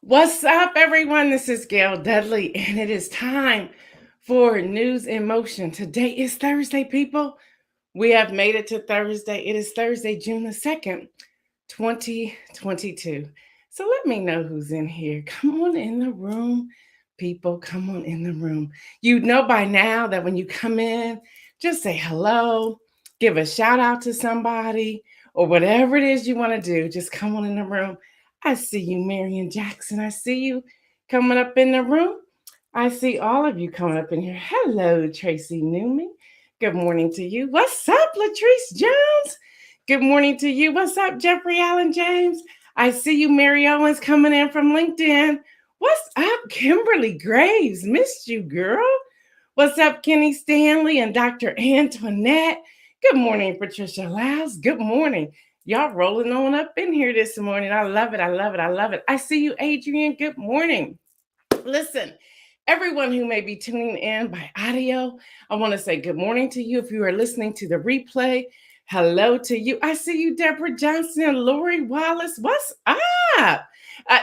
What's up, everyone? This is Gail Dudley, and it is time for News in Motion. Today is Thursday, people. We have made it to Thursday. It is Thursday, June the 2nd, 2022. So let me know who's in here. Come on in the room, people. Come on in the room. You know by now that when you come in, just say hello, give a shout out to somebody, or whatever it is you want to do. Just come on in the room. I see you, Marion Jackson. I see you coming up in the room. I see all of you coming up in here. Hello, Tracy Newman. Good morning to you. What's up, Latrice Jones? Good morning to you. What's up, Jeffrey Allen James? I see you, Mary Owens, coming in from LinkedIn. What's up, Kimberly Graves? Missed you, girl. What's up, Kenny Stanley and Dr. Antoinette? Good morning, Patricia Lyles. Good morning. Y'all rolling on up in here this morning. I love it. I love it. I love it. I see you, Adrian. Good morning. Listen, everyone who may be tuning in by audio, I want to say good morning to you. If you are listening to the replay, hello to you. I see you, Deborah Johnson and Lori Wallace. What's up? Uh,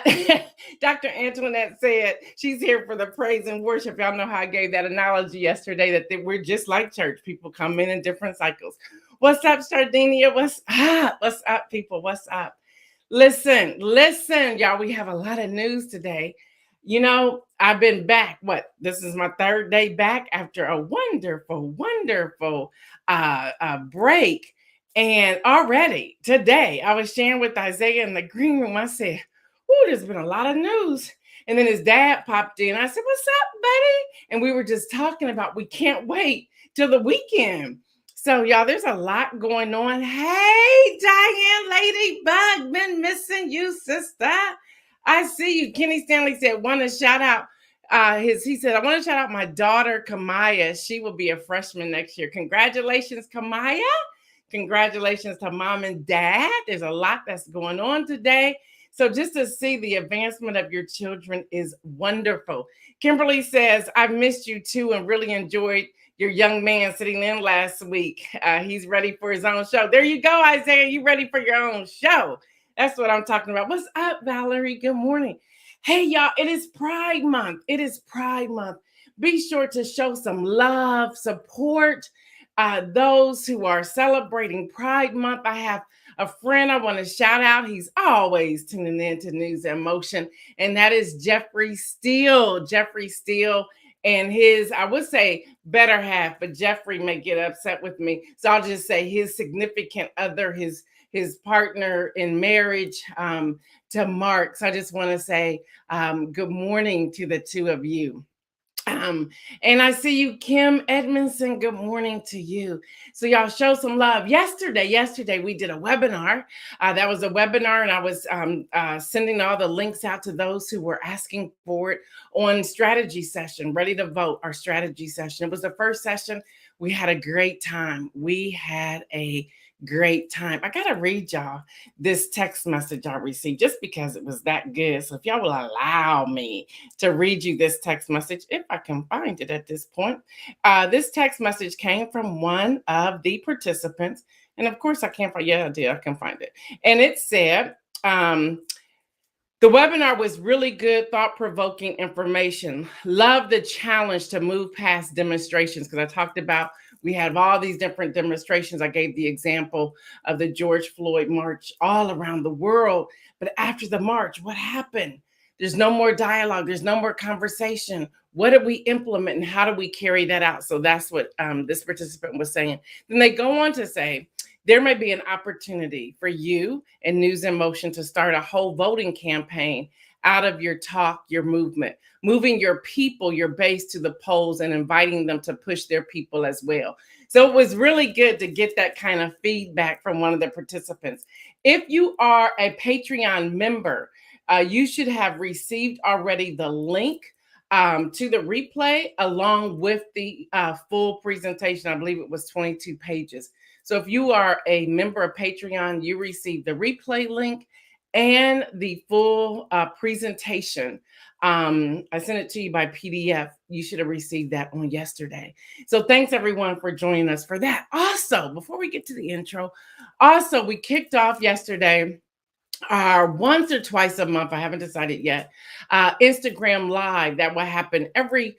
Dr. Antoinette said she's here for the praise and worship. Y'all know how I gave that analogy yesterday that we're just like church. People come in different cycles. What's up, Sardinia? What's up? What's up, people? What's up? Listen, y'all. We have a lot of news today. You know, I've been back. This is my third day back after a wonderful break. And already today, I was sharing with Isaiah in the green room. I said, "Ooh, there's been a lot of news." And then his dad popped in. I said, "What's up, buddy?" And we were just talking about we can't wait till the weekend. So, y'all, there's a lot going on. Hey, Diane Ladybug, been missing you, sister. I see you. Kenny Stanley said, want to shout out he said, I want to shout out my daughter, Kamaya. She will be a freshman next year. Congratulations, Kamaya. Congratulations to mom and dad. There's a lot that's going on today. So just to see the advancement of your children is wonderful. Kimberly says, I've missed you too and really enjoyed your young man sitting in last week. He's ready for his own show. There you go, Isaiah. You ready for your own show? That's what I'm talking about. What's up, Valerie? Good morning. Hey, y'all, it is Pride Month. It is Pride Month. Be sure to show some love, support those who are celebrating Pride Month. I have a friend I want to shout out. He's always tuning in to News in Motion, and that is Jeffrey Steele. Jeffrey Steele and his, I would say, better half, but Jeffrey may get upset with me. So I'll just say his significant other, his partner in marriage, to Mark. So I just want to say good morning to the two of you. And I see you, Kim Edmondson. Good morning to you. So y'all show some love. Yesterday we did a webinar. That was a webinar, and I was sending all the links out to those who were asking for it on strategy session, ready to vote, our strategy session. It was the first session. We had a great time. I gotta read y'all this text message I received just because it was that good. So if y'all will allow me to read you this text message, if I can find it at this point. This text message came from one of the participants. And of course I can't find, yeah, I can find it. And it said, the webinar was really good, thought-provoking information. Love the challenge to move past demonstrations, because I talked about we have all these different demonstrations. I gave the example of the George Floyd march all around the world. But after the march, what happened? There's no more dialogue. There's no more conversation. What did we implement and how do we carry that out? So that's what this participant was saying. Then they go on to say, there may be an opportunity for you and News in Motion to start a whole voting campaign out of your talk, your movement, moving your people, your base to the polls and inviting them to push their people as well. So it was really good to get that kind of feedback from one of the participants. If you are a Patreon member, you should have received already the link to the replay along with the full presentation. I believe it was 22 pages. So if you are a member of Patreon, you receive the replay link and the full presentation. I sent it to you by PDF. You should have received that on yesterday. So thanks everyone for joining us for that. Also, before we get to the intro, we kicked off yesterday once or twice a month. I haven't decided yet. Instagram Live that will happen every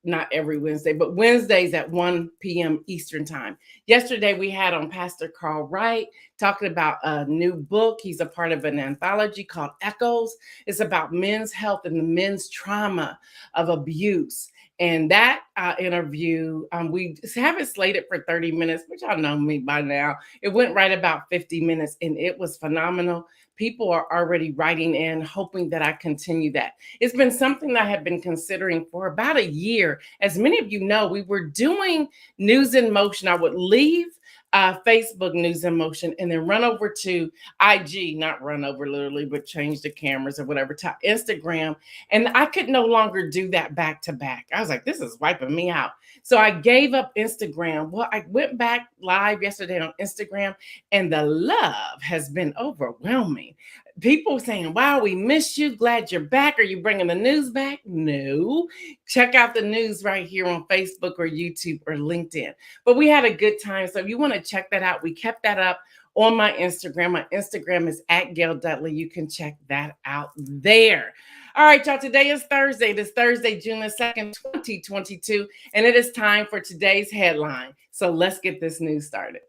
not every Wednesday, but Wednesdays at 1 p.m. Eastern time. Yesterday we had on Pastor Carl Wright talking about a new book. He's a part of an anthology called Echoes. It's about men's health and the men's trauma of abuse. And that interview, we have it slated for 30 minutes, which y'all know me by now. It went right about 50 minutes and it was phenomenal. People are already writing in, hoping that I continue that. It's been something that I have been considering for about a year. As many of you know, we were doing News in Motion. I would leave Facebook News in Motion and then run over to IG, not run over literally, but change the cameras or whatever to Instagram. And I could no longer do that back to back. I was like, this is wiping me out. So I gave up Instagram. Well, I went back live yesterday on Instagram and the love has been overwhelming. People saying, wow, we miss you. Glad you're back. Are you bringing the news back? No. Check out the news right here on Facebook or YouTube or LinkedIn. But we had a good time. So if you want to check that out, we kept that up on my Instagram. My Instagram is at Gail Dudley. You can check that out there. All right, y'all. Today is Thursday. It is Thursday, June the 2nd, 2022. And it is time for today's headline. So let's get this news started.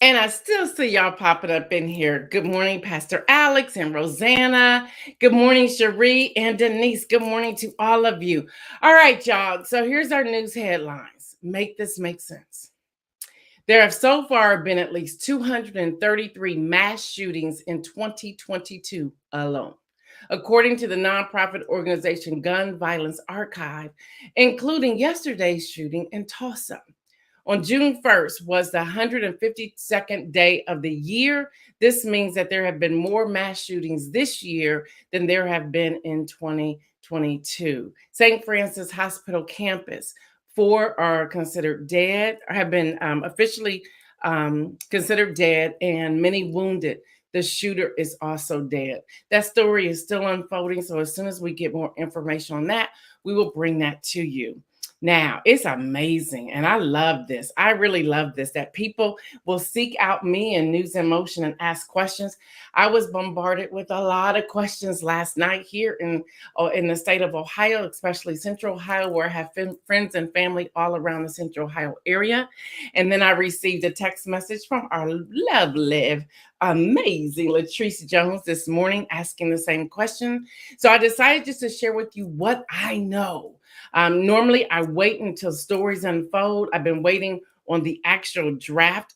And I still see y'all popping up in here. Good morning, Pastor Alex and Rosanna. Good morning, Cherie and Denise. Good morning to all of you. All right, y'all. So here's our news headlines. Make this make sense. There have so far been at least 233 mass shootings in 2022 alone, according to the nonprofit organization Gun Violence Archive, including yesterday's shooting in Tulsa. On June 1st was the 152nd day of the year. This means that there have been more mass shootings this year than there have been in 2022. St. Francis Hospital campus, 4 are considered dead, or have been officially considered dead, and many wounded. The shooter is also dead. That story is still unfolding. So as soon as we get more information on that, we will bring that to you. Now, it's amazing, and I love this. I really love this, that people will seek out me and News in Motion and ask questions. I was bombarded with a lot of questions last night here in the state of Ohio, especially Central Ohio, where I have friends and family all around the Central Ohio area. And then I received a text message from our lovely, amazing Latrice Jones this morning asking the same question. So I decided just to share with you what I know. Normally, I wait until stories unfold. I've been waiting on the actual draft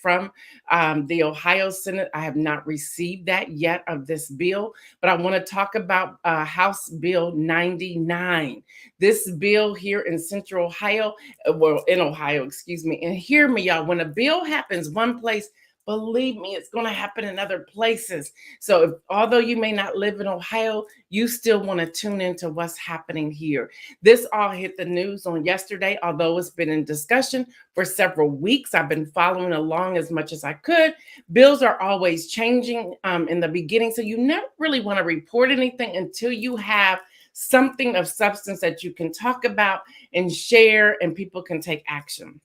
from the Ohio Senate. I have not received that yet of this bill, but I want to talk about House Bill 99. This bill here in Central Ohio, in Ohio, excuse me. And hear me, y'all, when a bill happens one place, believe me, it's going to happen in other places. So although you may not live in Ohio, you still want to tune into what's happening here. This all hit the news on yesterday, although it's been in discussion for several weeks. I've been following along as much as I could. Bills are always changing in the beginning, so you never really want to report anything until you have something of substance that you can talk about and share and people can take action.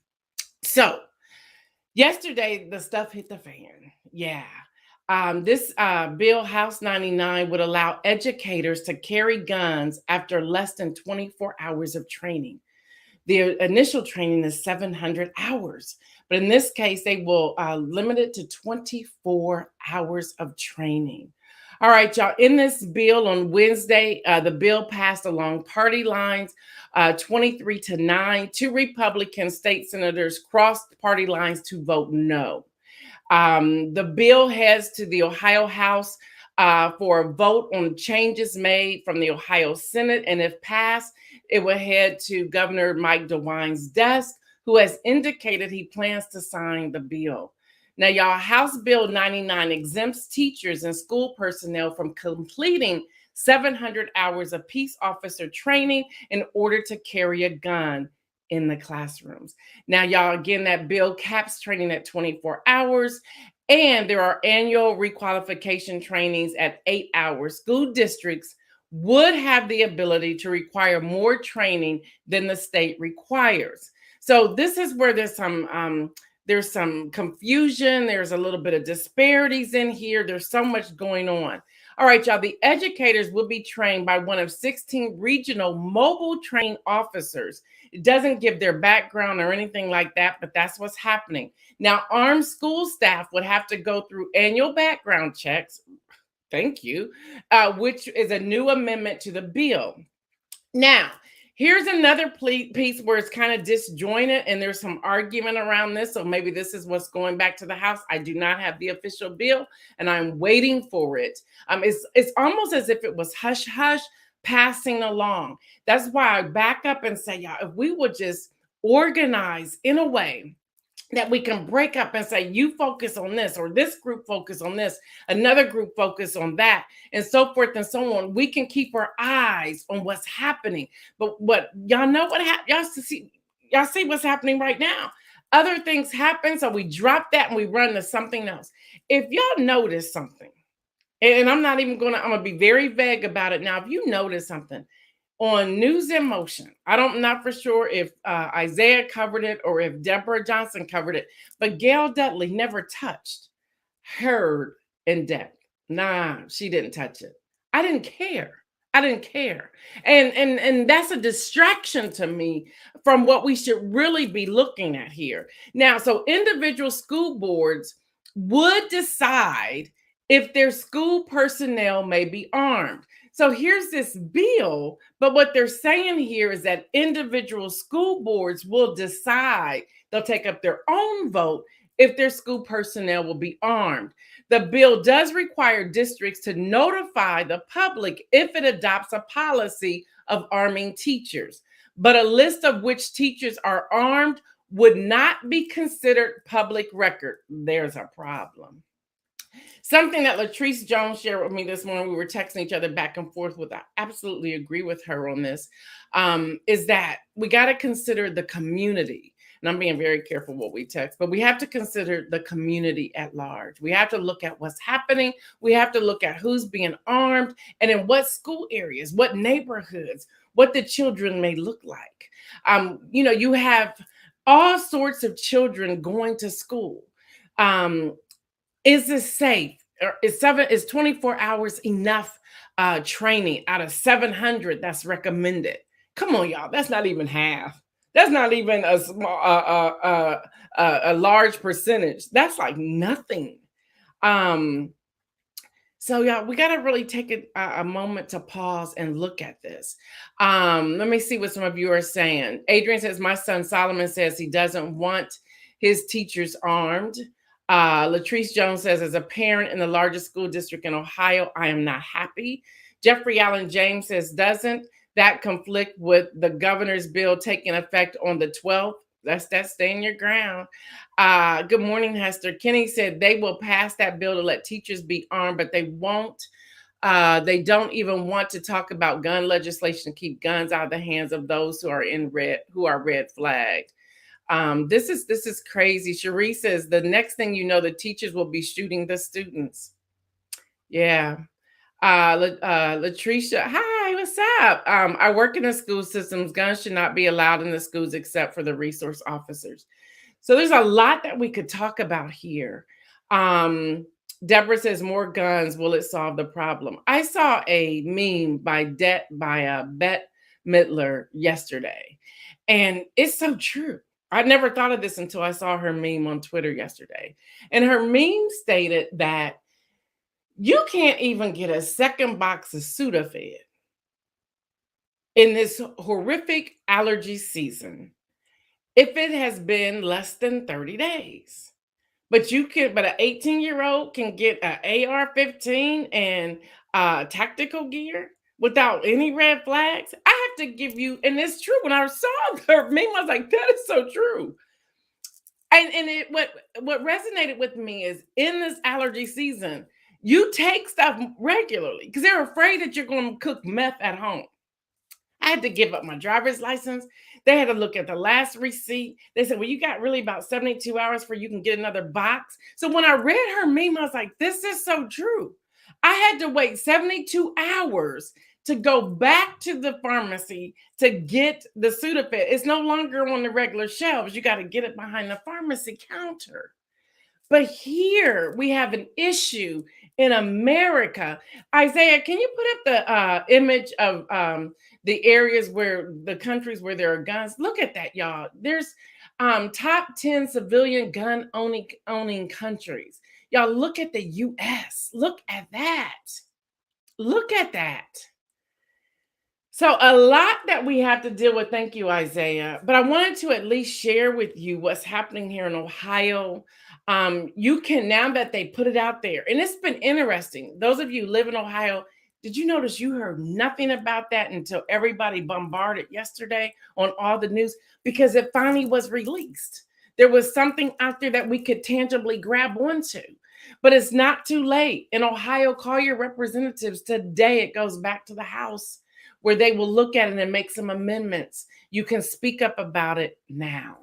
So yesterday, the stuff hit the fan. Yeah. This bill, House 99, would allow educators to carry guns after less than 24 hours of training. The initial training is 700 hours, but in this case, they will limit it to 24 hours of training. All right, y'all. In this bill on Wednesday, the bill passed along party lines, 23-9. 2 Republican state senators crossed party lines to vote no. The bill heads to the Ohio House for a vote on changes made from the Ohio Senate. And if passed, it will head to Governor Mike DeWine's desk, who has indicated he plans to sign the bill. Now, y'all, House Bill 99 exempts teachers and school personnel from completing 700 hours of peace officer training in order to carry a gun in the classrooms. Now, y'all, again, that bill caps training at 24 hours, and there are annual requalification trainings at 8 hours. School districts would have the ability to require more training than the state requires. So this is where there's some confusion. There's a little bit of disparities in here. There's so much going on. All right, y'all, the educators will be trained by one of 16 regional mobile training officers. It doesn't give their background or anything like that, but that's what's happening. Now, armed school staff would have to go through annual background checks. Thank you, which is a new amendment to the bill. Now, here's another piece where it's kind of disjointed and there's some argument around this. So maybe this is what's going back to the House. I do not have the official bill and I'm waiting for it. It's almost as if it was hush hush passing along. That's why I back up and say, y'all, if we would just organize in a way that we can break up and say, you focus on this, or this group focus on this, another group focus on that, and so forth and so on. We can keep our eyes on what's happening. But what y'all know what happened? Y'all see what's happening right now. Other things happen, so we drop that and we run to something else. If y'all notice something, and I'm gonna be very vague about it now. If you notice something on News in Motion, I'm not for sure if Isaiah covered it or if Deborah Johnson covered it, but Gail Dudley never touched Heard in depth. Nah, she didn't touch it. I didn't care. And that's a distraction to me from what we should really be looking at here. Now, so individual school boards would decide if their school personnel may be armed. So here's this bill, but what they're saying here is that individual school boards will decide, they'll take up their own vote if their school personnel will be armed. The bill does require districts to notify the public if it adopts a policy of arming teachers, but a list of which teachers are armed would not be considered public record. There's a problem. Something that Latrice Jones shared with me this morning, we were texting each other back and forth with, I absolutely agree with her on this, is that we got to consider the community. And I'm being very careful what we text, but we have to consider the community at large. We have to look at what's happening. We have to look at who's being armed and in what school areas, what neighborhoods, what the children may look like. You have all sorts of children going to school. Is this safe? Or is 24 hours enough training out of 700 that's recommended? Come on, y'all. That's not even half. That's not even a small, a large percentage. That's like nothing. So y'all, we got to really take a moment to pause and look at this. Let me see what some of you are saying. Adrian says, my son Solomon says he doesn't want his teachers armed. Latrice Jones says, as a parent in the largest school district in Ohio, I am not happy. Jeffrey Allen James says, doesn't that conflict with the governor's bill taking effect on the 12th? That's staying your ground. Good morning, Hester. Kenny said they will pass that bill to let teachers be armed, but they won't. They don't even want to talk about gun legislation to keep guns out of the hands of those who are red flagged. This is crazy. Cherie says the next thing you know, the teachers will be shooting the students. Yeah. Latricia, hi, what's up? I work in the school systems. Guns should not be allowed in the schools except for the resource officers. So there's a lot that we could talk about here. Deborah says, more guns, will it solve the problem? I saw a meme by Bette Midler yesterday, and it's so true. I never thought of this until I saw her meme on Twitter yesterday. And her meme stated that you can't even get a second box of Sudafed in this horrific allergy season if it has been less than 30 days. But an 18-year-old can get an AR-15 and tactical gear without any red flags. I have to give you, and it's true, when I saw her meme, I was like, that is so true. And what resonated with me is in this allergy season, you take stuff regularly because they're afraid that you're going to cook meth at home. I had to give up my driver's license. They had to look at the last receipt. They said, well, you got really about 72 hours for you can get another box. So when I read her meme, I was like, this is so true. I had to wait 72 hours to go back to the pharmacy to get the Sudafed. It's no longer on the regular shelves. You got to get it behind the pharmacy counter. But here we have an issue in America. Isaiah, can you put up the image of the areas where the countries where there are guns? Look at that, y'all. There's top 10 civilian gun owning countries. Y'all look at the US. Look at that. Look at that. So a lot that we have to deal with. Thank you, Isaiah. But I wanted to at least share with you what's happening here in Ohio. You can, now that they put it out there, and it's been interesting. Those of you who live in Ohio, did you notice you heard nothing about that until everybody bombarded yesterday on all the news? Because it finally was released. There was something out there that we could tangibly grab onto. But it's not too late. In Ohio, call your representatives today. It goes back to the House, where they will look at it and make some amendments. You can speak up about it now.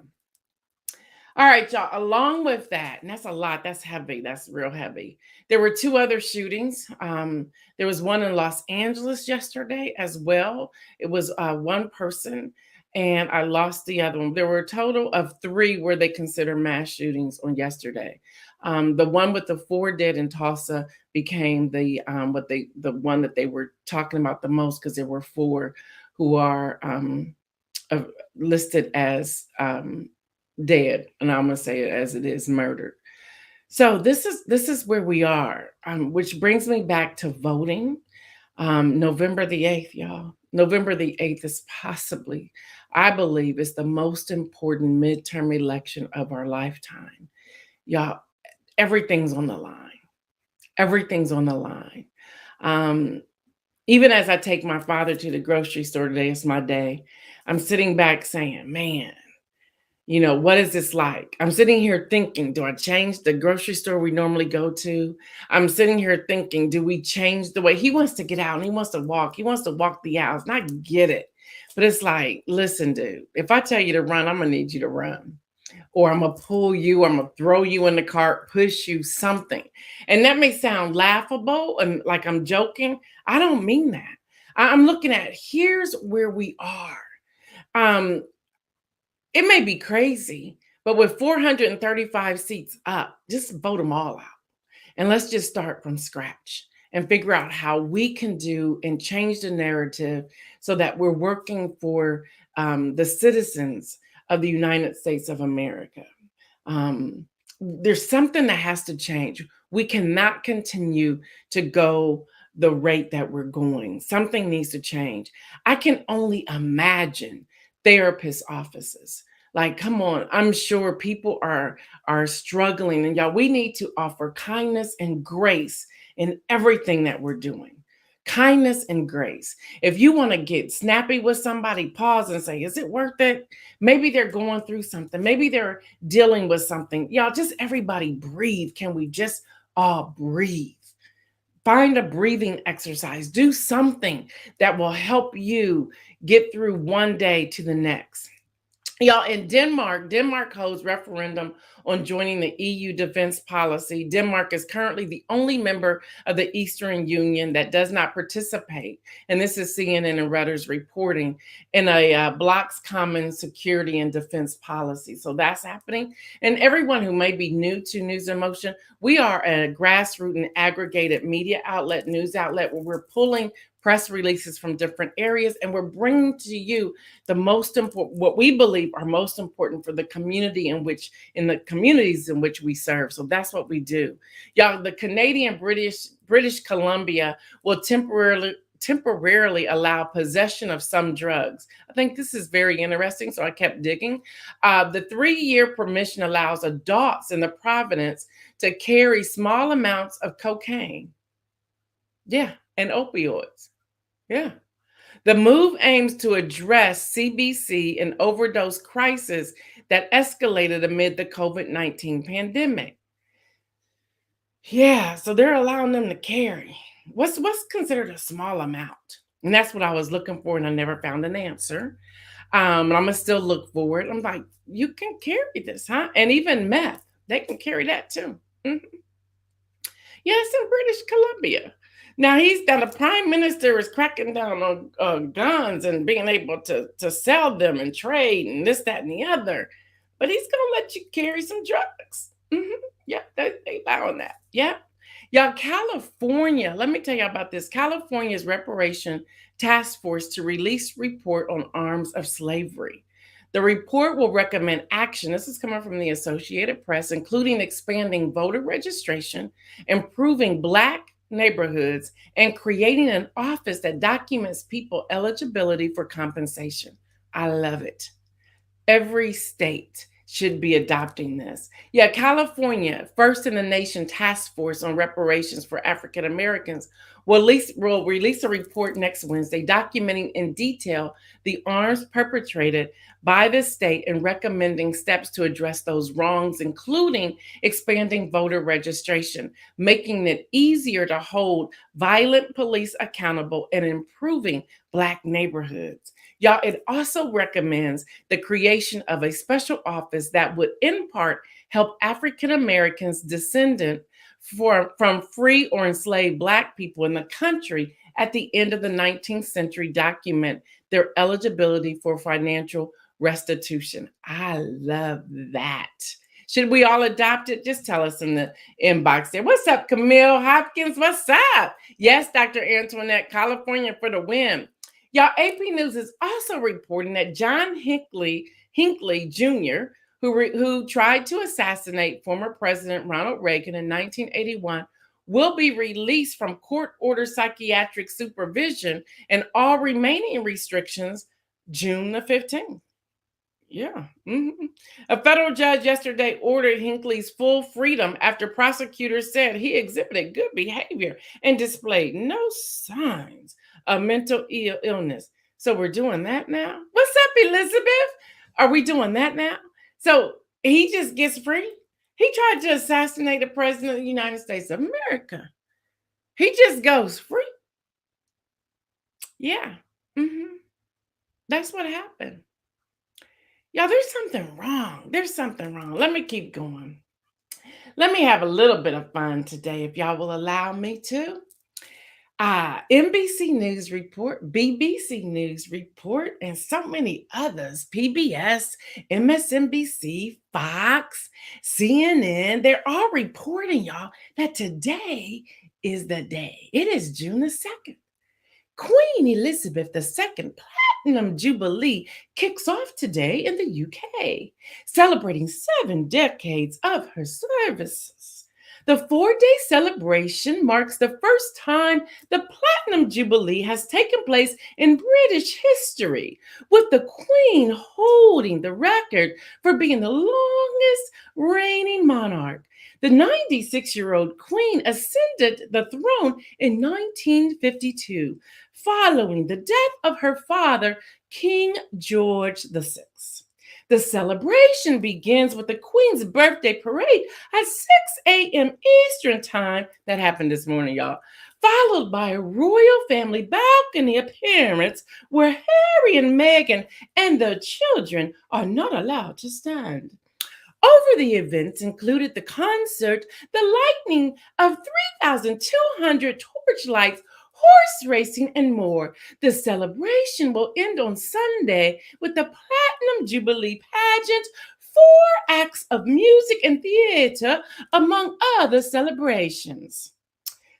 All right, y'all, along with that, and that's a lot, that's heavy, that's real heavy. There were two other shootings. There was one in Los Angeles yesterday as well. It was one person, and I lost the other one. There were a total of three where they consider mass shootings on yesterday. The one with the 4 dead in Tulsa became the one that they were talking about the most, because there were 4 who are listed as dead, and I'm gonna say it as it is, murdered. So this is where we are, which brings me back to voting. November the 8th, y'all. November the 8th is possibly, I believe, is the most important midterm election of our lifetime. Y'all, everything's on the line. Everything's on the line. Even as I take my father to the grocery store today, it's my day, I'm sitting back saying, man, you know, what is this like? I'm sitting here thinking, do I change the grocery store we normally go to? I'm sitting here thinking, do we change the way he wants to get out and he wants to walk? He wants to walk the hours, and I get it. But it's like, listen, dude, if I tell you to run, I'm going to need you to run. Or I'm going to pull you, I'm going to throw you in the cart, push you, something. And that may sound laughable and like I'm joking. I don't mean that. I'm looking at, here's where we are. It may be crazy, but with 435 seats up, just vote them all out. And let's just start from scratch and figure out how we can do and change the narrative so that we're working for the citizens of the United States of America. There's something that has to change. We cannot continue to go the rate that we're going. Something needs to change. I can only imagine therapist offices. Like, come on, I'm sure people are struggling. And y'all, we need to offer kindness and grace in everything that we're doing. Kindness and grace. If you want to get snappy with somebody, pause and say, is it worth it? Maybe they're going through something. Maybe they're dealing with something. Y'all, just everybody breathe. Can we just all breathe? Find a breathing exercise. Do something that will help you get through one day to the next. Y'all, in Denmark holds referendum on joining the EU defense policy. Denmark is currently the only member of the Eastern Union that does not participate, and this is CNN and Reuters reporting, in a bloc's common security and defense policy. So that's happening. And everyone who may be new to News in Motion, we are a grassroots and aggregated media outlet, news outlet, where we're pulling press releases from different areas, and we're bringing to you the most important, what we believe are most important for the community in the communities in which we serve. So that's what we do. Y'all, the Canadian British Columbia will temporarily allow possession of some drugs. I think this is very interesting, so I kept digging. The 3-year permission allows adults in the province to carry small amounts of cocaine. Yeah, and opioids. Yeah. The move aims to address CBC and overdose crisis that escalated amid the COVID-19 pandemic. Yeah, so they're allowing them to carry. What's considered a small amount? And that's what I was looking for, and I never found an answer. And I'm gonna still look for it. I'm like, you can carry this, huh? And even meth, they can carry that too. Mhm. Yeah, it's in British Columbia. Now the prime minister is cracking down on guns and being able to sell them and trade and this, that, and the other. But he's gonna let you carry some drugs. Mhm. Yeah, they allowing that. Yeah. Y'all, California, let me tell you about this. California's Reparation Task Force to release report on arms of slavery. The report will recommend action. This is coming from the Associated Press, including expanding voter registration, improving Black neighborhoods, and creating an office that documents people eligibility for compensation. I love it. Every state should be adopting this. Yeah, California, first in the nation task force on reparations for African Americans, will release a report next Wednesday documenting in detail the harms perpetrated by the state and recommending steps to address those wrongs, including expanding voter registration, making it easier to hold violent police accountable, and improving Black neighborhoods. Y'all, it also recommends the creation of a special office that would, in part, help African Americans descendant from free or enslaved Black people in the country at the end of the 19th century document their eligibility for financial restitution. I love that. Should we all adopt it? Just tell us in the inbox there. What's up, Camille Hopkins? What's up? Yes, Dr. Antoinette, California for the win. Y'all, AP News is also reporting that John Hinckley Jr., who tried to assassinate former President Ronald Reagan in 1981, will be released from court-ordered psychiatric supervision and all remaining restrictions June the 15th. Yeah. Mhm. A federal judge yesterday ordered Hinckley's full freedom after prosecutors said he exhibited good behavior and displayed no signs of mental illness. So we're doing that now? What's up, Elizabeth? Are we doing that now? So he just gets free? He tried to assassinate the president of the United States of America. He just goes free. Yeah. That's what happened. Y'all, there's something wrong. There's something wrong. Let me keep going. Let me have a little bit of fun today, if y'all will allow me to. NBC News Report, BBC News Report, and so many others, PBS, MSNBC, Fox, CNN, they're all reporting, y'all, that today is the day. It is June the 2nd. Queen Elizabeth II Platinum Jubilee kicks off today in the UK, celebrating 7 decades of her services. The 4-day celebration marks the first time the Platinum Jubilee has taken place in British history, with the Queen holding the record for being the longest reigning monarch. The 96-year-old Queen ascended the throne in 1952, following the death of her father, King George VI. The celebration begins with the Queen's birthday parade at 6 a.m. Eastern Time. That happened this morning, y'all. Followed by a royal family balcony appearance where Harry and Meghan and the children are not allowed to stand. Over the events included the concert, the lighting of 3,200 torchlights, horse racing, and more. The celebration will end on Sunday with the Platinum Jubilee pageant, 4 acts of music and theater, among other celebrations.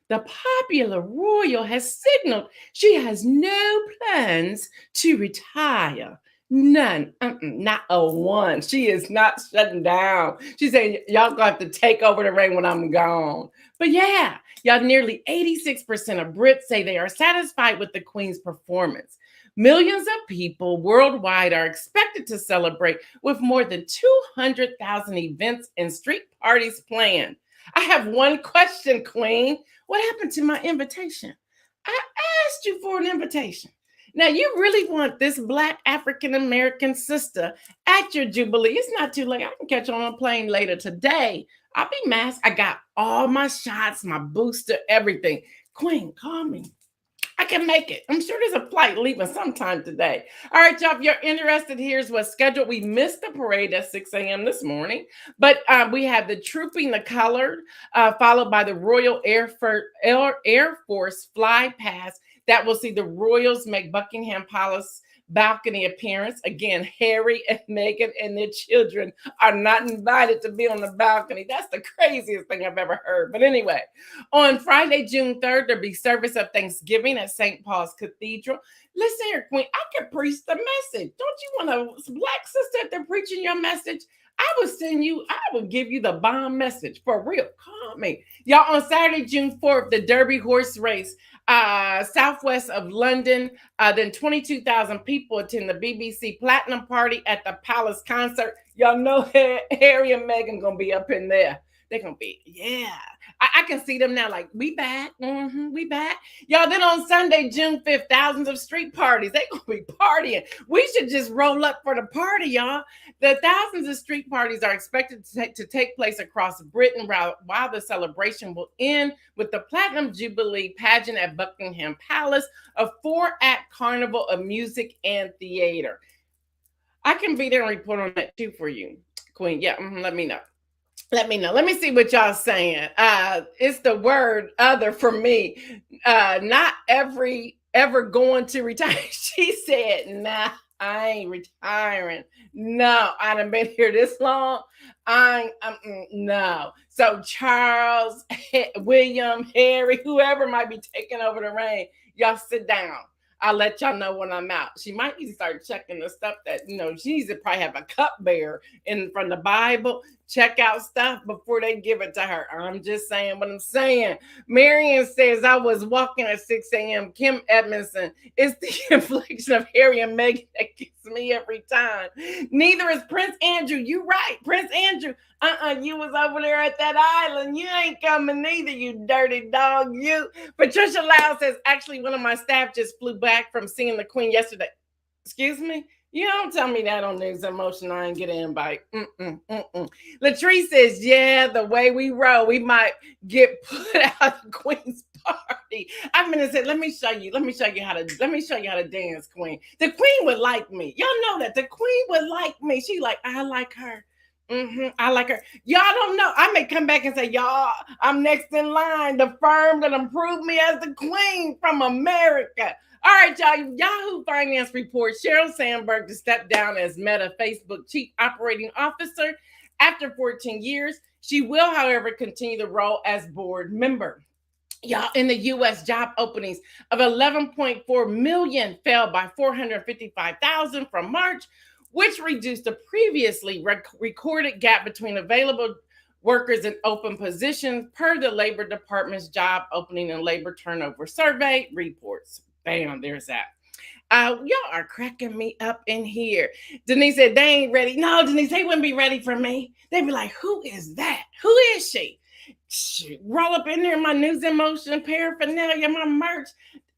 The popular royal has signaled she has no plans to retire. None. Not a one. She is not shutting down. She's saying, y'all gonna have to take over the reign when I'm gone. But yeah, y'all, nearly 86% of Brits say they are satisfied with the Queen's performance. Millions of people worldwide are expected to celebrate, with more than 200,000 events and street parties planned. I have one question, Queen. What happened to my invitation? I asked you for an invitation. Now, you really want this Black African American sister at your Jubilee. It's not too late. I can catch on a plane later today. I'll be masked. I got all my shots, my booster, everything. Queen, call me. I can make it. I'm sure there's a flight leaving sometime today. All right, y'all, if you're interested, here's what's scheduled. We missed the parade at 6 a.m. this morning, but we have the Trooping the Colored, followed by the Royal Air Force Fly Past. That will see the Royals make Buckingham Palace balcony appearance. Again, Harry and Meghan and their children are not invited to be on the balcony. That's the craziest thing I've ever heard. But anyway, on Friday, June 3rd, there'll be service of Thanksgiving at St. Paul's Cathedral. Listen here, Queen, I could preach the message. Don't you want a Black sister if they're preaching your message? I will give you the bomb message for real. Call me. Y'all, on Saturday, June 4th, the Derby horse race, southwest of London. Then 22,000 people attend the BBC Platinum Party at the Palace concert. Y'all know Harry and Meghan gonna be up in there. They're gonna be, yeah. I can see them now, like, we back. We back. Y'all, then on Sunday, June 5th, thousands of street parties. They gonna be partying. We should just roll up for the party, y'all. The thousands of street parties are expected to take place across Britain while the celebration will end with the Platinum Jubilee pageant at Buckingham Palace, a 4-act carnival of music and theater. I can be there and report on that too for you, Queen. Yeah, let me know. Let me know. Let me see what y'all saying. It's the word other for me. Not ever going to retire. She said, nah, I ain't retiring. No, I done been here this long. No. So Charles, William, Harry, whoever might be taking over the reign, y'all sit down. I'll let y'all know when I'm out. She might need to start checking the stuff that, she needs to probably have a cupbearer from the Bible. Check out stuff before they give it to her. I'm just saying what I'm saying. Marion says, I was walking at 6 a.m. Kim Edmondson, it's the infliction of Harry and Meghan that gets me every time. Neither is Prince Andrew. You right, Prince Andrew. You was over there at that island. You ain't coming neither, you dirty dog, you. Patricia Lau says, actually, one of my staff just flew back from seeing the Queen yesterday. Excuse me? You don't tell me that on NewsInMotion. I ain't get an invite. Latrice says, yeah, the way we roll, we might get put out of the Queen's party. I'm gonna say, let me show you how to dance, Queen. The Queen would like me. Y'all know that. The Queen would like me. She like, I like her. I like her. Y'all don't know. I may come back and say, y'all, I'm next in line. The firm that approved me as the Queen from America. All right, y'all. Yahoo Finance report Sheryl Sandberg to step down as Meta Facebook Chief Operating Officer after 14 years. She will, however, continue the role as board member. Y'all, in the U.S., job openings of 11.4 million fell by 455,000 from March, which reduced the previously recorded gap between available workers and open positions per the Labor Department's job opening and labor turnover survey reports. Bam, there's that. Y'all are cracking me up in here. Denise said, they ain't ready. No, Denise, they wouldn't be ready for me. They'd be like, who is that? Who is she? Roll up in there my NewsInMotion paraphernalia, my merch,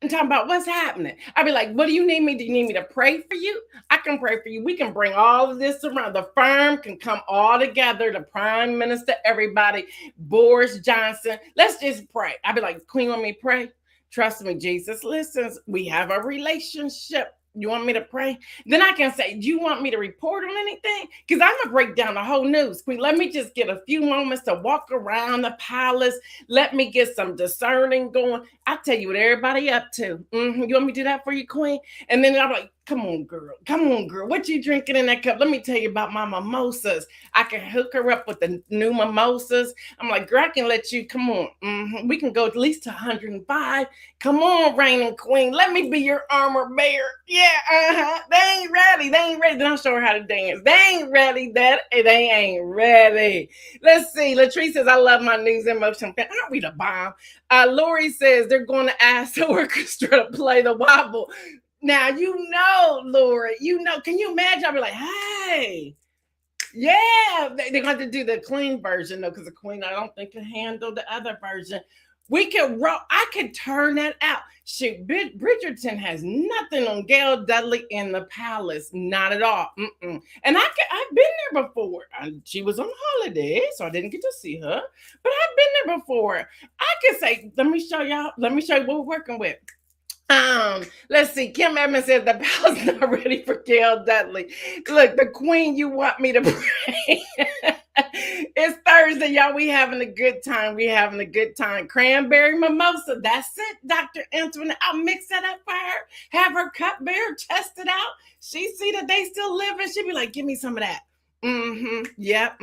and talking about what's happening. I'd be like, what do you need me? Do you need me to pray for you? I can pray for you. We can bring all of this around. The firm can come all together. The prime minister, everybody, Boris Johnson. Let's just pray. I'd be like, Queen, want me to pray? Trust me, Jesus listens. We have a relationship. You want me to pray? Then I can say, do you want me to report on anything? Because I'm going to break down the whole news. Queen, let me just get a few moments to walk around the palace. Let me get some discerning going. I'll tell you what everybody up to. You want me to do that for you, Queen? And then I'm like, come on, girl. Come on, girl. What you drinking in that cup? Let me tell you about my mimosas. I can hook her up with the new mimosas. I'm like, girl, I can let you, come on. We can go at least to 105. Come on, reigning queen. Let me be your armor bearer. Yeah, They ain't ready. Then I'll show her how to dance. They ain't ready. They ain't ready. Let's see. Latrice says, I love my NewsInMotion. Aren't we the bomb? Lori says they're going to ask the orchestra to play the wobble. Now, Lori, can you imagine? I'll be like, hey, yeah, they're going to do the Queen version, though, because the Queen, I don't think, can handle the other version. We could roll. I could turn that out. Shoot, Bridgerton has nothing on Gail Dudley in the palace. Not at all. Mm-mm. And I've been there before. She was on holiday, so I didn't get to see her. But I've been there before. I could say, let me show y'all. Let me show you what we're working with. Let's see. Kim Evans said the palace not ready for Gail Dudley. Look, the queen, you want me to pray. It's Thursday, y'all. We having a good time. We having a good time. Cranberry mimosa. That's it, Dr. Antoinette. I'll mix that up for her. Have her cupbearer test it out. She see that they still living. She be like, give me some of that. Yep.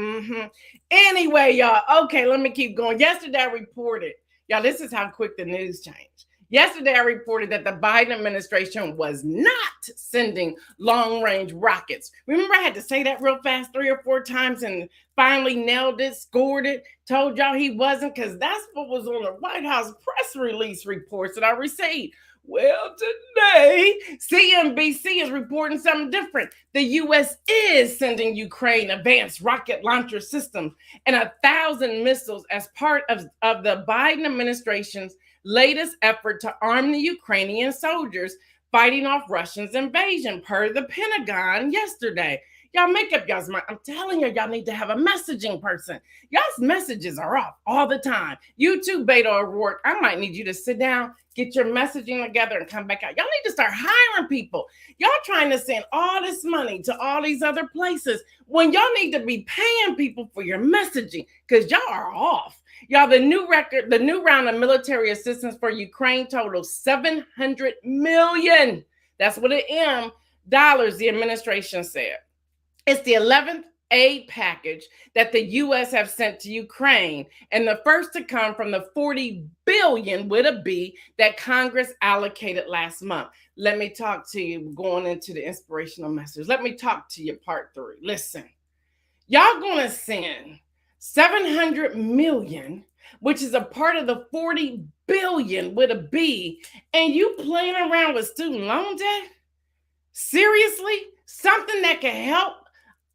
Anyway, y'all. Okay, let me keep going. Yesterday I reported. Y'all, this is how quick the news changed. Yesterday, I reported that the Biden administration was not sending long-range rockets. Remember, I had to say that real fast 3 or 4 times and finally nailed it, scored it, told y'all he wasn't, because that's what was on the White House press release reports that I received. Well, today, CNBC is reporting something different. The U.S. is sending Ukraine advanced rocket launcher systems and 1,000 missiles as part of the Biden administration's latest effort to arm the Ukrainian soldiers fighting off Russia's invasion, per the Pentagon yesterday. Y'all make up y'all's mind. I'm telling you, y'all need to have a messaging person. Y'all's messages are off all the time. You too, Beto O'Rourke. I might need you to sit down, get your messaging together, and come back out. Y'all need to start hiring people. Y'all trying to send all this money to all these other places when y'all need to be paying people for your messaging, because y'all are off. Y'all, the new round of military assistance for Ukraine totals $700 million. That's what it M dollars, the administration said. It's the 11th aid package that the U.S. have sent to Ukraine, and the first to come from the $40 billion with a B that Congress allocated last month. Let me talk to you going into the inspirational message. Let me talk to you part 3. Listen, y'all gonna send $700 million, which is a part of the $40 billion with a B, and you playing around with student loan debt? Seriously? Something that can help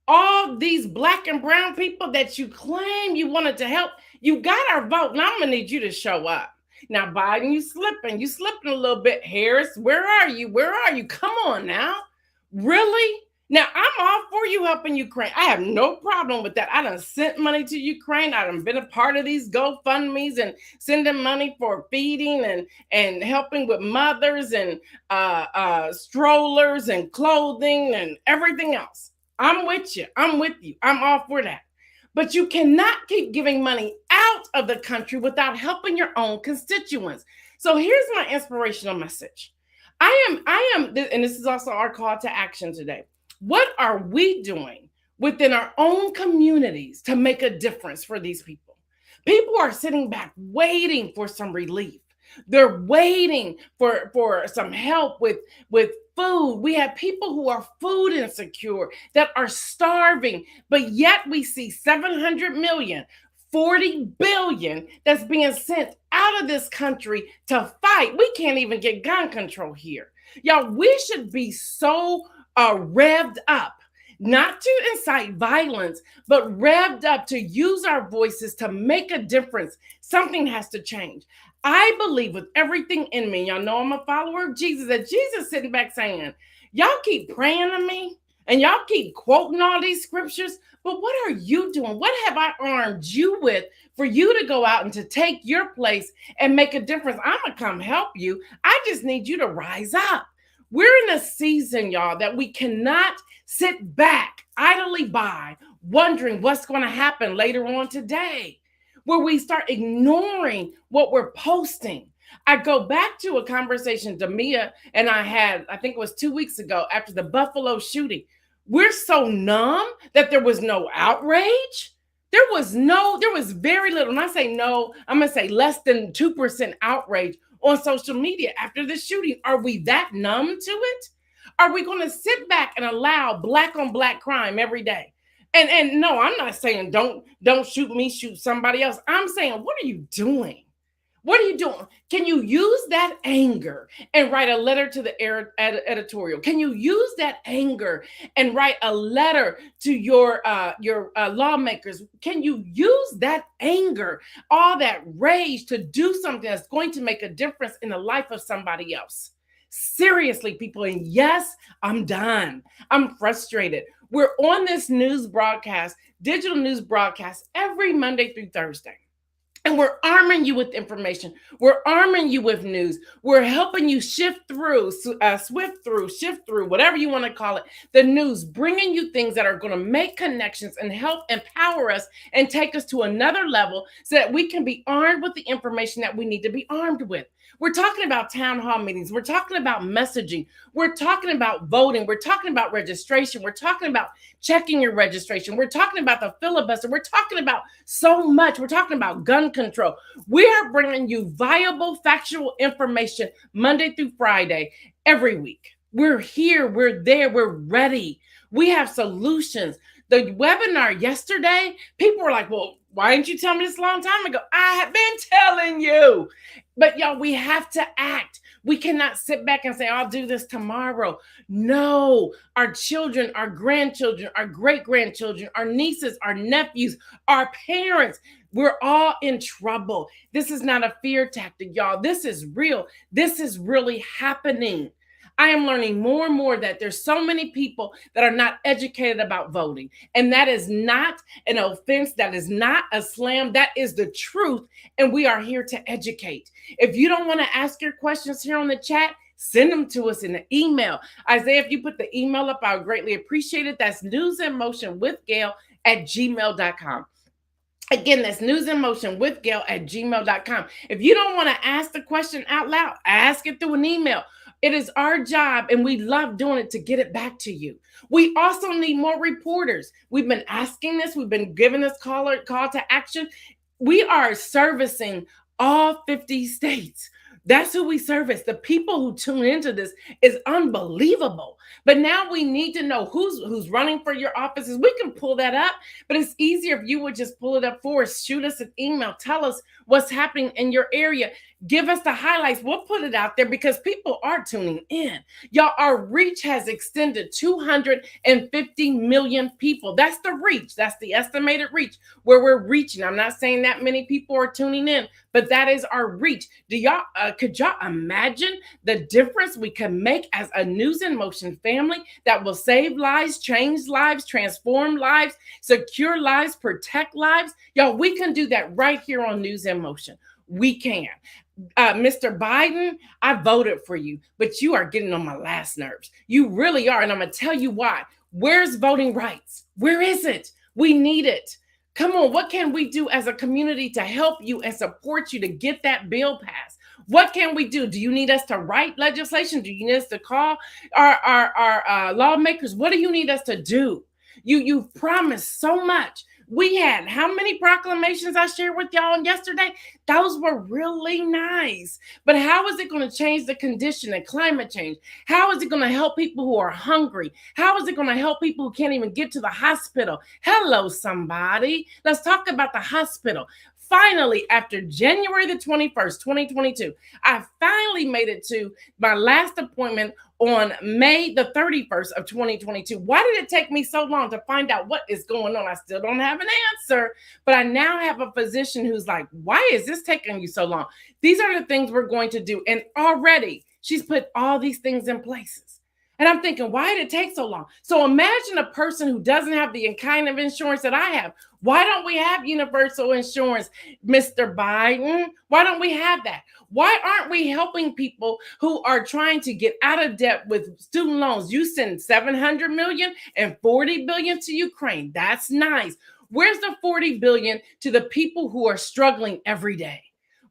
all these Black and brown people that you claim you wanted to help? You got our vote. Now I'm gonna need you to show up. Now, Biden, you slipping a little bit. Harris, where are you? Come on now. Really? Now, I'm all for you helping Ukraine. I have no problem with that. I done sent money to Ukraine. I done been a part of these GoFundMes and sending money for feeding and helping with mothers and strollers and clothing and everything else. I'm with you. I'm all for that. But you cannot keep giving money out of the country without helping your own constituents. So here's my inspirational message. I am, and this is also our call to action today. What are we doing within our own communities to make a difference for these people? People are sitting back waiting for some relief. They're waiting for some help with food. We have people who are food insecure, that are starving, but yet we see 700 million, 40 billion that's being sent out of this country to fight. We can't even get gun control here. Y'all, we should be so revved up, not to incite violence, but revved up to use our voices to make a difference. Something has to change. I believe with everything in me, y'all know I'm a follower of Jesus, that Jesus sitting back saying, y'all keep praying to me and y'all keep quoting all these scriptures, but what are you doing? What have I armed you with for you to go out and to take your place and make a difference? I'm going to come help you. I just need you to rise up. We're in a season, y'all, that we cannot sit back idly by wondering what's going to happen later on today, where we start ignoring what we're posting. I go back to a conversation Damia and I had, I think it was 2 weeks ago after the Buffalo shooting. We're so numb that there was no outrage. There was very little. When I say no, I'm going to say less than 2% outrage on social media after the shooting. Are we that numb to it? Are we going to sit back and allow Black on Black crime every day? And no, I'm not saying don't shoot me, shoot somebody else. I'm saying, what are you doing? What are you doing? Can you use that anger and write a letter to the editorial? Can you use that anger and write a letter to your lawmakers? Can you use that anger, all that rage, to do something that's going to make a difference in the life of somebody else? Seriously, people. And yes, I'm done. I'm frustrated. We're on this news broadcast, digital news broadcast, every Monday through Thursday. And we're arming you with information. We're arming you with news. We're helping you shift through, shift through, whatever you want to call it, the news, bringing you things that are going to make connections and help empower us and take us to another level so that we can be armed with the information that we need to be armed with. We're talking about town hall meetings. We're talking about messaging. We're talking about voting. We're talking about registration. We're talking about checking your registration. We're talking about the filibuster. We're talking about so much. We're talking about gun control. We are bringing you viable, factual information Monday through Friday every week. We're here. We're there. We're ready. We have solutions. The webinar yesterday, people were like, well, why didn't you tell me this a long time ago? I have been telling you. But y'all, we have to act. We cannot sit back and say, I'll do this tomorrow. No, our children, our grandchildren, our great-grandchildren, our nieces, our nephews, our parents, we're all in trouble. This is not a fear tactic, y'all. This is real. This is really happening. I am learning more and more that there's so many people that are not educated about voting. And that is not an offense. That is not a slam. That is the truth. And we are here to educate. If you don't want to ask your questions here on the chat, send them to us in an email. Isaiah, if you put the email up, I would greatly appreciate it. That's newsinmotionwithgail@gmail.com. Again, that's newsinmotionwithgail@gmail.com. If you don't want to ask the question out loud, ask it through an email. It is our job, and we love doing it, to get it back to you. We also need more reporters. We've been asking this. We've been giving this call to action. We are servicing all 50 states. That's who we service. The people who tune into this is unbelievable. But now we need to know who's running for your offices. We can pull that up, but it's easier if you would just pull it up for us. Shoot us an email. Tell us what's happening in your area. Give us the highlights. We'll put it out there because people are tuning in. Y'all, our reach has extended 250 million people. That's the reach. That's the estimated reach where we're reaching. I'm not saying that many people are tuning in, but that is our reach. Could y'all imagine the difference we can make as a News in Motion family that will save lives, change lives, transform lives, secure lives, protect lives? Y'all, we can do that right here on News in Motion. We can. Mr. Biden, I voted for you, but you are getting on my last nerves. You really are. And I'm going to tell you why. Where's voting rights? Where is it? We need it. Come on. What can we do as a community to help you and support you to get that bill passed? What can we do? Do you need us to write legislation? Do you need us to call our lawmakers? What do you need us to do? You've promised so much. We had how many proclamations I shared with y'all yesterday? Those were really nice. But how is it going to change the condition and climate change? How is it going to help people who are hungry? How is it going to help people who can't even get to the hospital? Hello, somebody. Let's talk about the hospital. Finally, after January the 21st, 2022, I finally made it to my last appointment on May the 31st of 2022. Why did it take me so long to find out what is going on? I still don't have an answer, but I now have a physician who's like, why is this taking you so long? These are the things we're going to do. And already she's put all these things in places. And I'm thinking, why did it take so long? So imagine a person who doesn't have the kind of insurance that I have. Why don't we have universal insurance, Mr. Biden? Why don't we have that? Why aren't we helping people who are trying to get out of debt with student loans? You send $700 million and $40 billion to Ukraine. That's nice. Where's the $40 billion to the people who are struggling every day?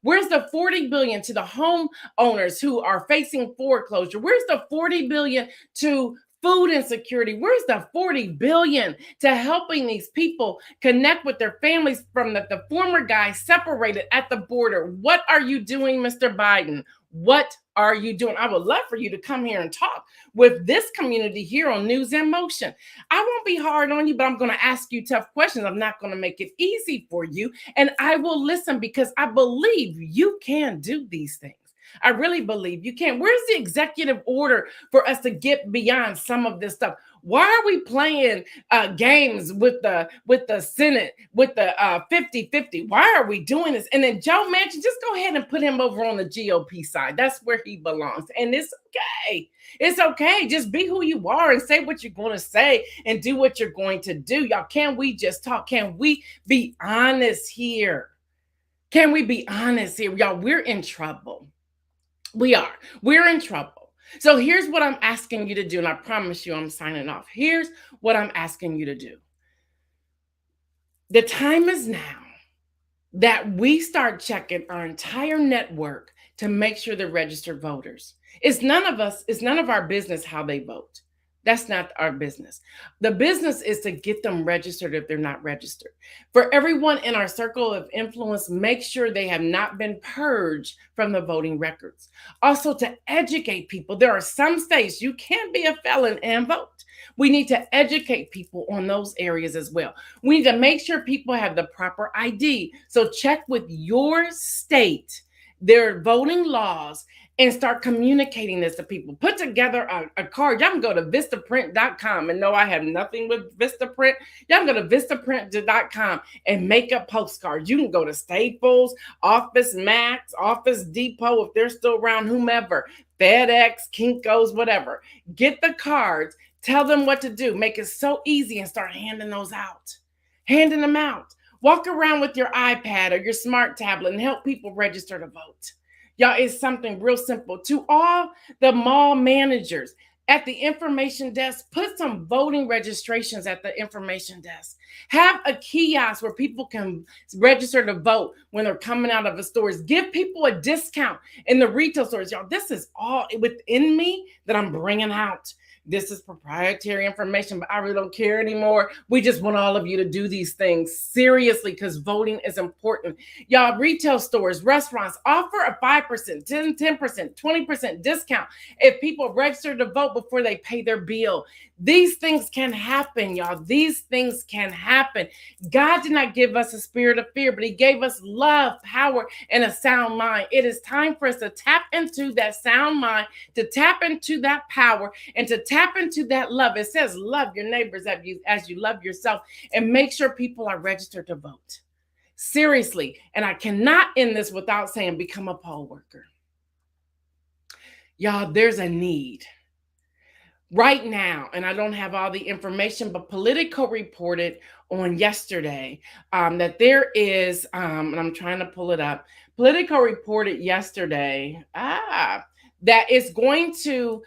Where's the $40 billion to the homeowners who are facing foreclosure? Where's the $40 billion to food insecurity? Where's the $40 billion to helping these people connect with their families from the former guys separated at the border? What are you doing, Mr. Biden? What are you doing? I would love for you to come here and talk with this community here on News in Motion. I won't be hard on you, but I'm going to ask you tough questions. I'm not going to make it easy for you. And I will listen because I believe you can do these things. I really believe you can. Where's the executive order for us to get beyond some of this stuff? Why are we playing games with the Senate, with the 50-50? Why are we doing this? And then Joe Manchin, just go ahead and put him over on the GOP side. That's where he belongs. And it's okay. It's okay. Just be who you are and say what you're going to say and do what you're going to do. Y'all, can we just talk? Can we be honest here? Can we be honest here? Y'all, we're in trouble. We are. We're in trouble. So here's what I'm asking you to do, and I promise you I'm signing off. Here's what I'm asking you to do. The time is now that we start checking our entire network to make sure they're registered voters. It's none of our business how they vote. That's not our business. The business is to get them registered if they're not registered. For everyone in our circle of influence, make sure they have not been purged from the voting records. Also, to educate people. There are some states you can't be a felon and vote. We need to educate people on those areas as well. We need to make sure people have the proper ID. So check with your state, their voting laws, and start communicating this to people. Put together a card. Y'all can go to vistaprint.com, and no, I have nothing with Vistaprint. Y'all can go to vistaprint.com and make up postcards. You can go to Staples, Office Max, Office Depot, if they're still around, whomever, FedEx, Kinko's, whatever. Get the cards, tell them what to do. Make it so easy and start handing those out. Handing them out. Walk around with your iPad or your smart tablet and help people register to vote. Y'all, it's something real simple. To all the mall managers at the information desk, put some voting registrations at the information desk. Have a kiosk where people can register to vote when they're coming out of the stores. Give people a discount in the retail stores. Y'all, this is all within me that I'm bringing out. This is proprietary information, but I really don't care anymore. We just want all of you to do these things seriously because voting is important. Y'all, retail stores, restaurants offer a 5%, 10%, 20% discount if people register to vote before they pay their bill. These things can happen, y'all. These things can happen. God did not give us a spirit of fear, but he gave us love, power, and a sound mind. It is time for us to tap into that sound mind, to tap into that power, and to tap into that love. It says love your neighbors as you love yourself, and make sure people are registered to vote. Seriously. And I cannot end this without saying become a poll worker. Y'all, there's a need right now, and I don't have all the information, but Politico reported on yesterday that there is, and I'm trying to pull it up. Politico reported yesterday that it's going to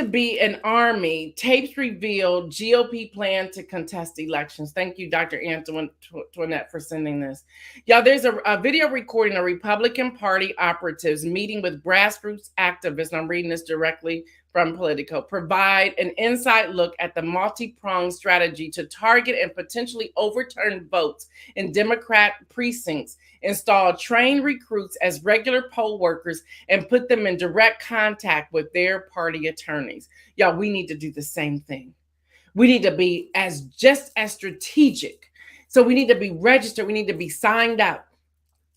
be an army. Tapes revealed GOP plan to contest elections. Thank you, Dr. Antoinette, for sending this. Y'all, there's a video recording of Republican Party operatives meeting with grassroots activists. I'm reading this directly from Politico. Provide an inside look at the multi-pronged strategy to target and potentially overturn votes in Democrat precincts, install trained recruits as regular poll workers, and put them in direct contact with their party attorneys. Y'all, we need to do the same thing. We need to be just as strategic. So we need to be registered. We need to be signed up.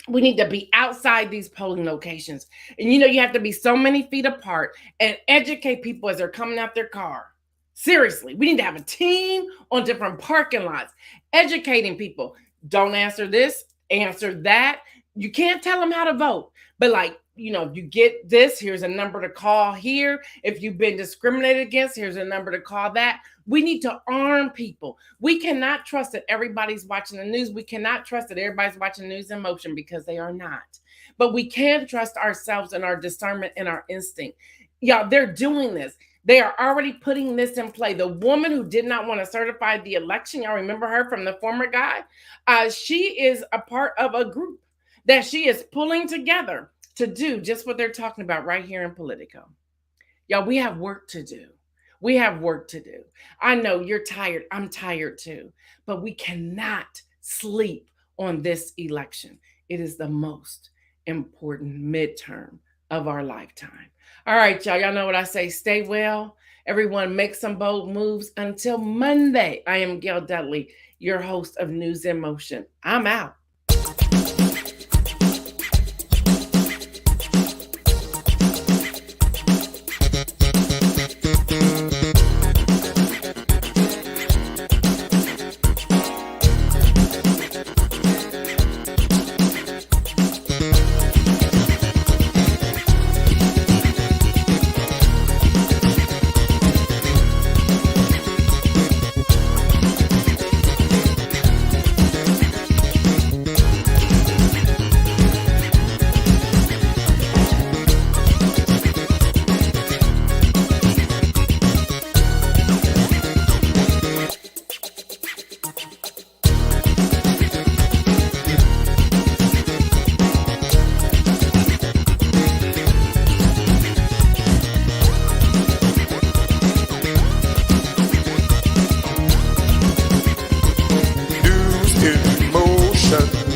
We need to be outside these polling locations. And you have to be so many feet apart and educate people as they're coming out their car. Seriously, we need to have a team on different parking lots, educating people. Don't answer this, answer that. You can't tell them how to vote, but if you get this, here's a number to call here. If you've been discriminated against, here's a number to call that. We need to arm people. We cannot trust that everybody's watching the news. We cannot trust that everybody's watching News in Motion because they are not. But we can trust ourselves and our discernment and our instinct. Y'all, they're doing this. They are already putting this in play. The woman who did not want to certify the election, y'all remember her from the former guy? She is a part of a group that she is pulling together to do just what they're talking about right here in Politico. Y'all, we have work to do. We have work to do. I know you're tired. I'm tired too. But we cannot sleep on this election. It is the most important midterm of our lifetime. All right, y'all. Y'all know what I say. Stay well. Everyone, make some bold moves. Until Monday, I am Gail Dudley, your host of News in Motion. I'm out.